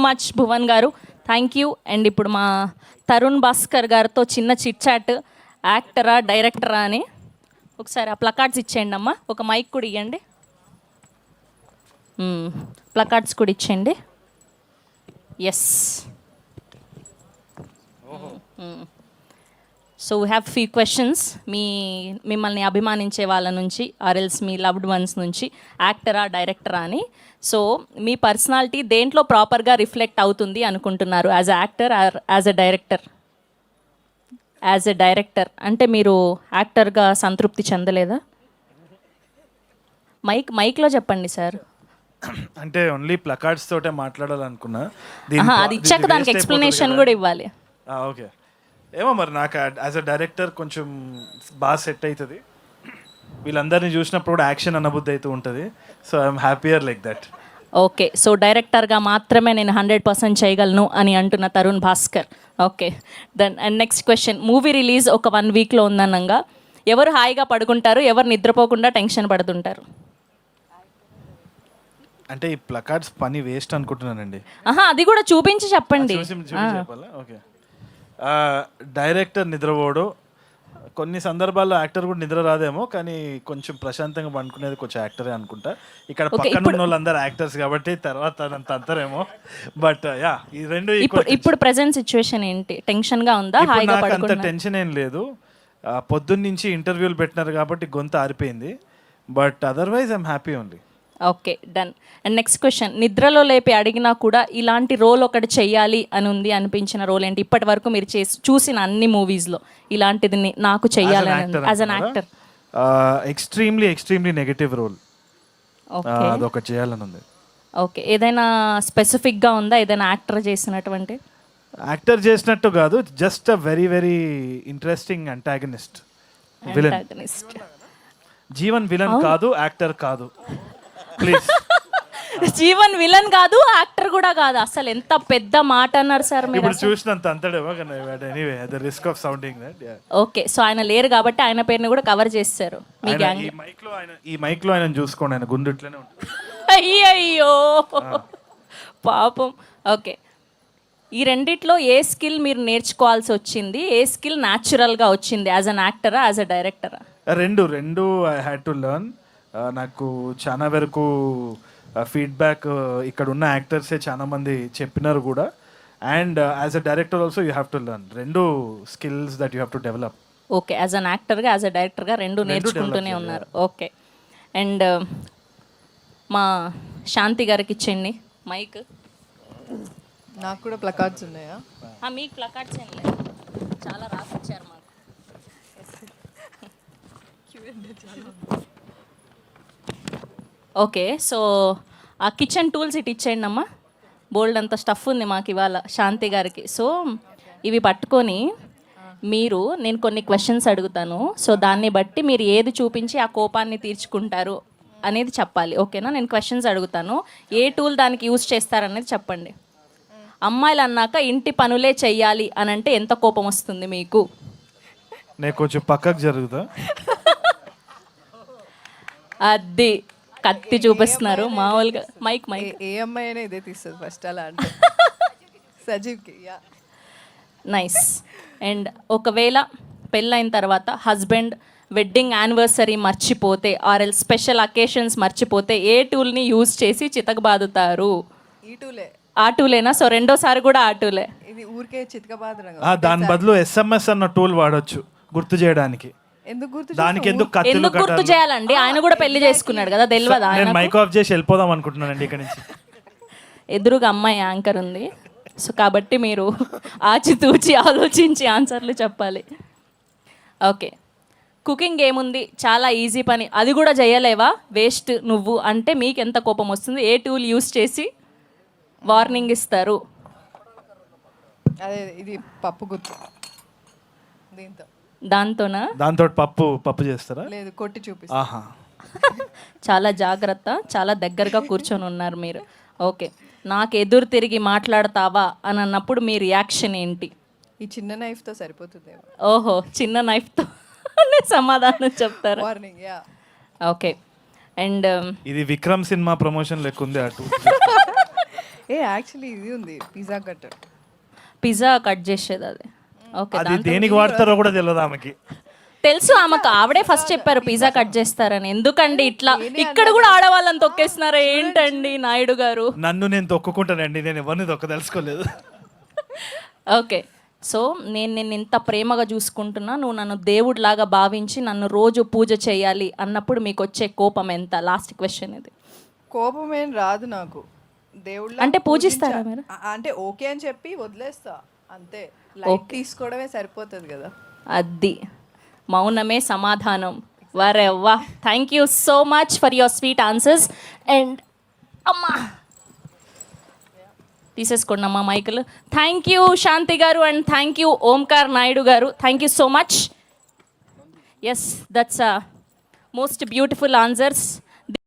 Much Bhuvan గారు, thank you. And ఇప్పుడు మా తరుణ్ భాస్కర్ గారితో చిన్న చిట్ చాట్, యాక్టరా డైరెక్టరా అని. ఒకసారి ఆ ప్లకార్డ్స్ ఇచ్చేయండి అమ్మా, ఒక మైక్ కూడా ఇవ్వండి. ప్లకార్డ్స్ కూడా ఇచ్చేయండి. Yes. So we have few questions మిమ్మల్ని అభిమానించే వాళ్ళ నుంచి, ఆర్ఎల్స్ మీ లవ్డ్ వన్స్ నుంచి, యాక్టరా డైరెక్టరా అని. సో మీ పర్సనాలిటీ దేంట్లో ప్రాపర్గా రిఫ్లెక్ట్ అవుతుంది అనుకుంటున్నారు, as a actor are as a director? As a director అంటే మీరు యాక్టర్గా సంతృప్తి చెందలేదా? మైక్లో చెప్పండి సార్. అంటే ఓన్లీ ప్లకార్డ్స్ తోటే మాట్లాడాలనుకున్నా. అది ఇచ్చాక దానికి ఎక్స్ప్లెనేషన్ కూడా ఇవ్వాలి. ఓకే, ఏమో మరి నాకు యాజ్ అ డైరెక్టర్ కొంచెం బాగా సెట్ అవుతుంది. వీళ్ళందరినీ చూసినప్పుడు కూడా యాక్షన్ అనబుద్ధి అవుతూ ఉంటుంది. So I'm happier like that. Okay, so డైరెక్టర్గా మాత్రమే నేను 100% చేయగలను అని అంటున్న Tarun Bhaskar. Okay, then and next question. Movie release ఒక 1 వీక్లో ఉందనగా ఎవరు హాయిగా పడుకుంటారు, ఎవరు నిద్రపోకుండా టెన్షన్ పడుతుంటారు? అంటే ఈ ప్లకార్డ్స్ పని వేస్ట్ అనుకుంటున్నానండి. అది కూడా చూపించి చెప్పండి. చెప్పాలా? ఓకే. డైరెక్టర్ నిద్రపోడు, కొన్ని సందర్భాల్లో యాక్టర్ కూడా నిద్ర రాదేమో, కానీ కొంచెం ప్రశాంతంగా పండుకునేది కొంచెం యాక్టరే అనుకుంటా. ఇక్కడ పక్కన ఉన్న వాళ్ళందరూ యాక్టర్స్ కాబట్టి తర్వాత అంత అంతరేమో. బట్ యా, ఈ రెండు ఇప్పుడు ప్రెజెంట్ సిచ్యువేషన్ ఏంటి? టెన్షన్ గా ఉందా? హాయిగా అంత పడుకుంటున్నా? టెన్షన్ ఏం లేదు. పొద్దున్న నుంచి ఇంటర్వ్యూలు పెట్టినారు కాబట్టి గొంతు ఆరిపోయింది. But otherwise I'm happy only. Okay, done. And next question. నిద్రలో లేపి అడిగినా కూడా ఇలాంటి రోల్ ఒకటి చెయ్యాలి అని ఉంది అనిపించిన రోల్ ఏంటి? ఇప్పటి వరకు మీరు చూసిన అన్ని మూవీస్లో ఇలాంటిది నాకు చెయ్యాలని యాజ్ అన్ యాక్టర్. ఎక్స్ట్రీమ్లీ నెగటివ్ రోల్, అదొకటి చేయాలని ఉంది. ఓకే, ఏదైనా స్పెసిఫిక్గా ఉందా? ఏదైనా యాక్టర్ చేసినటువంటి? యాక్టర్ చేసినట్టు కాదు, just a very very interesting అంటాగనిస్ట్, villain. Jeevan villain కాదు, యాక్టర్ కాదు, ప్లీజ్. జీవన్ విలన్ కాదు, యాక్టర్ కూడా కాదు. అసలు ఎంత పెద్ద మాట అన్నారు సార్ మీరు. ఇప్పుడు చూసినంత అంతడేమో, anyway the risk of sounding that. Okay, so ఆయన లేరు కాబట్టి ఆయన పేరుని కూడా కవర్ చేస్తారు మీ గ్యాంగ్. ఈ మైక్ లో ఆయన చూసుకోండి, ఆయన గుండు ఇట్లనే ఉంటుంది. అయ్యయ్యో పాపం. ఓకే, ఈ రెండిట్లో ఏ స్కిల్ మీరు నేర్చుకోవాల్సి వచ్చింది, ఏ స్కిల్ న్యాచురల్గా వచ్చింది, యాజ్ అన్ యాక్టరా యాజ్ అ డైరెక్టరా? రెండు ఐ హ్యాడ్ టు లెర్న్. నాకు చాలా వరకు ఫీడ్బ్యాక్ ఇక్కడ ఉన్న యాక్టర్సే చాలా మంది చెప్పినారు కూడా. And as a director also you have to learn. రెండు skills that you have to develop. Okay, as an యాక్టర్గా యాజ్ అ డైరెక్టర్గా రెండు నేర్చుకుంటూనే ఉన్నారు. ఓకే, అండ్ మా శాంతి గారికి ఇచ్చేయండి మైక్. నాకు కూడా ప్లకార్డ్స్ ఉన్నాయా? మీకు ప్లకార్డ్స్ ఏం లేదు, చాలా రాసిచ్చారు మాకు. ఓకే, సో ఆ కిచెన్ టూల్స్ ఇటు ఇచ్చేయండి అమ్మా. బోల్డ్ అంత స్టఫ్ ఉంది మాకు ఇవాళ శాంతి గారికి. సో ఇవి పట్టుకొని నేను కొన్ని క్వశ్చన్స్ అడుగుతాను. సో దాన్ని బట్టి మీరు ఏది చూపించి ఆ కోపాన్ని తీర్చుకుంటారు అనేది చెప్పాలి. ఓకేనా? నేను క్వశ్చన్స్ అడుగుతాను, ఏ టూల్ దానికి యూజ్ చేస్తారనేది చెప్పండి. అమ్మాయిలు అన్నాక ఇంటి పనులే చెయ్యాలి అని అంటే ఎంత కోపం వస్తుంది మీకు? నేను కొంచెం పక్కకు జరుగుతా. అది కత్తి చూపిస్తున్నారు మామూలుగా. మైక్ ఏ అమ్మాయి అయినా ఇదే తీస్తుంది ఫస్ట్ అలా అంటే. సజీవ్కి నైస్. అండ్ ఒకవేళ పెళ్ళైన తర్వాత హస్బెండ్ వెడ్డింగ్ యానివర్సరీ మర్చిపోతే ఆర్ ఎల్ స్పెషల్ అకేషన్స్ మర్చిపోతే ఏ టూల్ని యూజ్ చేసి చితకబాదుతారు? ఈ టూలే. ఆ టూలేనా? సో రెండోసారి కూడా ఆ టూలే. ఇది ఊరికే చితకబాదడం. దాని బదులు SMS అన్న టూల్ వాడొచ్చు గుర్తు చేయడానికి. దానికి ఎందుకు గుర్తు చేయాలండి? ఆయన కూడా పెళ్లి చేసుకున్నాడు కదా, తెలియదా? నేను మైక్ ఆఫ్ చేసి వెళ్ళిపోదాం అనుకుంటున్నానండి ఇక్కడ నుంచి. ఎదురుగా అమ్మాయి యాంకర్ ఉంది, సో కాబట్టి మీరు ఆచితూచి ఆలోచించి ఆన్సర్లు చెప్పాలి. ఓకే, కుకింగ్ ఏముంది, చాలా ఈజీ పని, అది కూడా చేయలేవా, వేస్ట్ నువ్వు అంటే మీకు ఎంత కోపం వస్తుంది? ఏ టూల్ యూస్ చేసి వార్నింగ్ ఇస్తారు? అదే ఇది పప్పు గుర్తు. దాంతో పప్పు చేస్తారా? లేదు, కొట్టి చూపిస్తా. చాలా జాగ్రత్త, చాలా దగ్గరగా కూర్చొని ఉన్నారు మీరు. ఓకే, నాకు ఎదురు తిరిగి మాట్లాడతావా అని అన్నప్పుడు మీ రియాక్షన్ ఏంటి? ఈ చిన్న నైఫ్తో సరిపోతుంది. ఓహో, చిన్న నైఫ్తో సమాధానం చెప్తారు. వార్నింగ్. యా. ఓకే, అండ్ ఇది విక్రమ్ సినిమా ప్రమోషన్ లెక్క ఉంది. అటు ఏ యాక్చువల్లీ ఇది ఉంది పిజ్జా కట్టర్. పిజ్జా కట్ చేసేది అది. ఓకే, అది దేనికి వాడతారో కూడా తెలియదు ఆమెకి. తెలుసు ఆమెకు, ఆవిడే ఫస్ట్ చెప్పారు పిజ్జా కట్ చేస్తారని. ఎందుకండి ఇట్లా ఇక్కడ కూడా ఆడవాళ్ళని తొక్కేస్తున్నారా ఏంటండి నాయుడు గారు? నన్ను నేను తొక్కుకుంటానండి, నేను ఎవరిని తొక్కదలుచుకోలేదు. ఓకే, సో నేను నిన్ను ఇంత ప్రేమగా చూసుకుంటున్నా, నువ్వు నన్ను దేవుడిలాగా భావించి నన్ను రోజు పూజ చేయాలి అన్నప్పుడు మీకు వచ్చే కోపం ఎంత? లాస్ట్ క్వశ్చన్ ఇది. కోపం ఏం రాదు నాకు. దేవుళ్ళ అంటే పూజిస్తారా మీరు? అంటే ఓకే అని చెప్పి వదిలేస్తా అంతే. లైట్ తీసుకోవడమే సరిపోతుంది కదా. అది మౌనమే సమాధానం. వరెవ్వా, thank you so much for your sweet answers. And అమ్మా తీసేసుకోండి అమ్మా మైకులు. థ్యాంక్ యూ శాంతి గారు and thank you Omkar Naidu గారు. Thank you so much. Yes, that's most beautiful answers.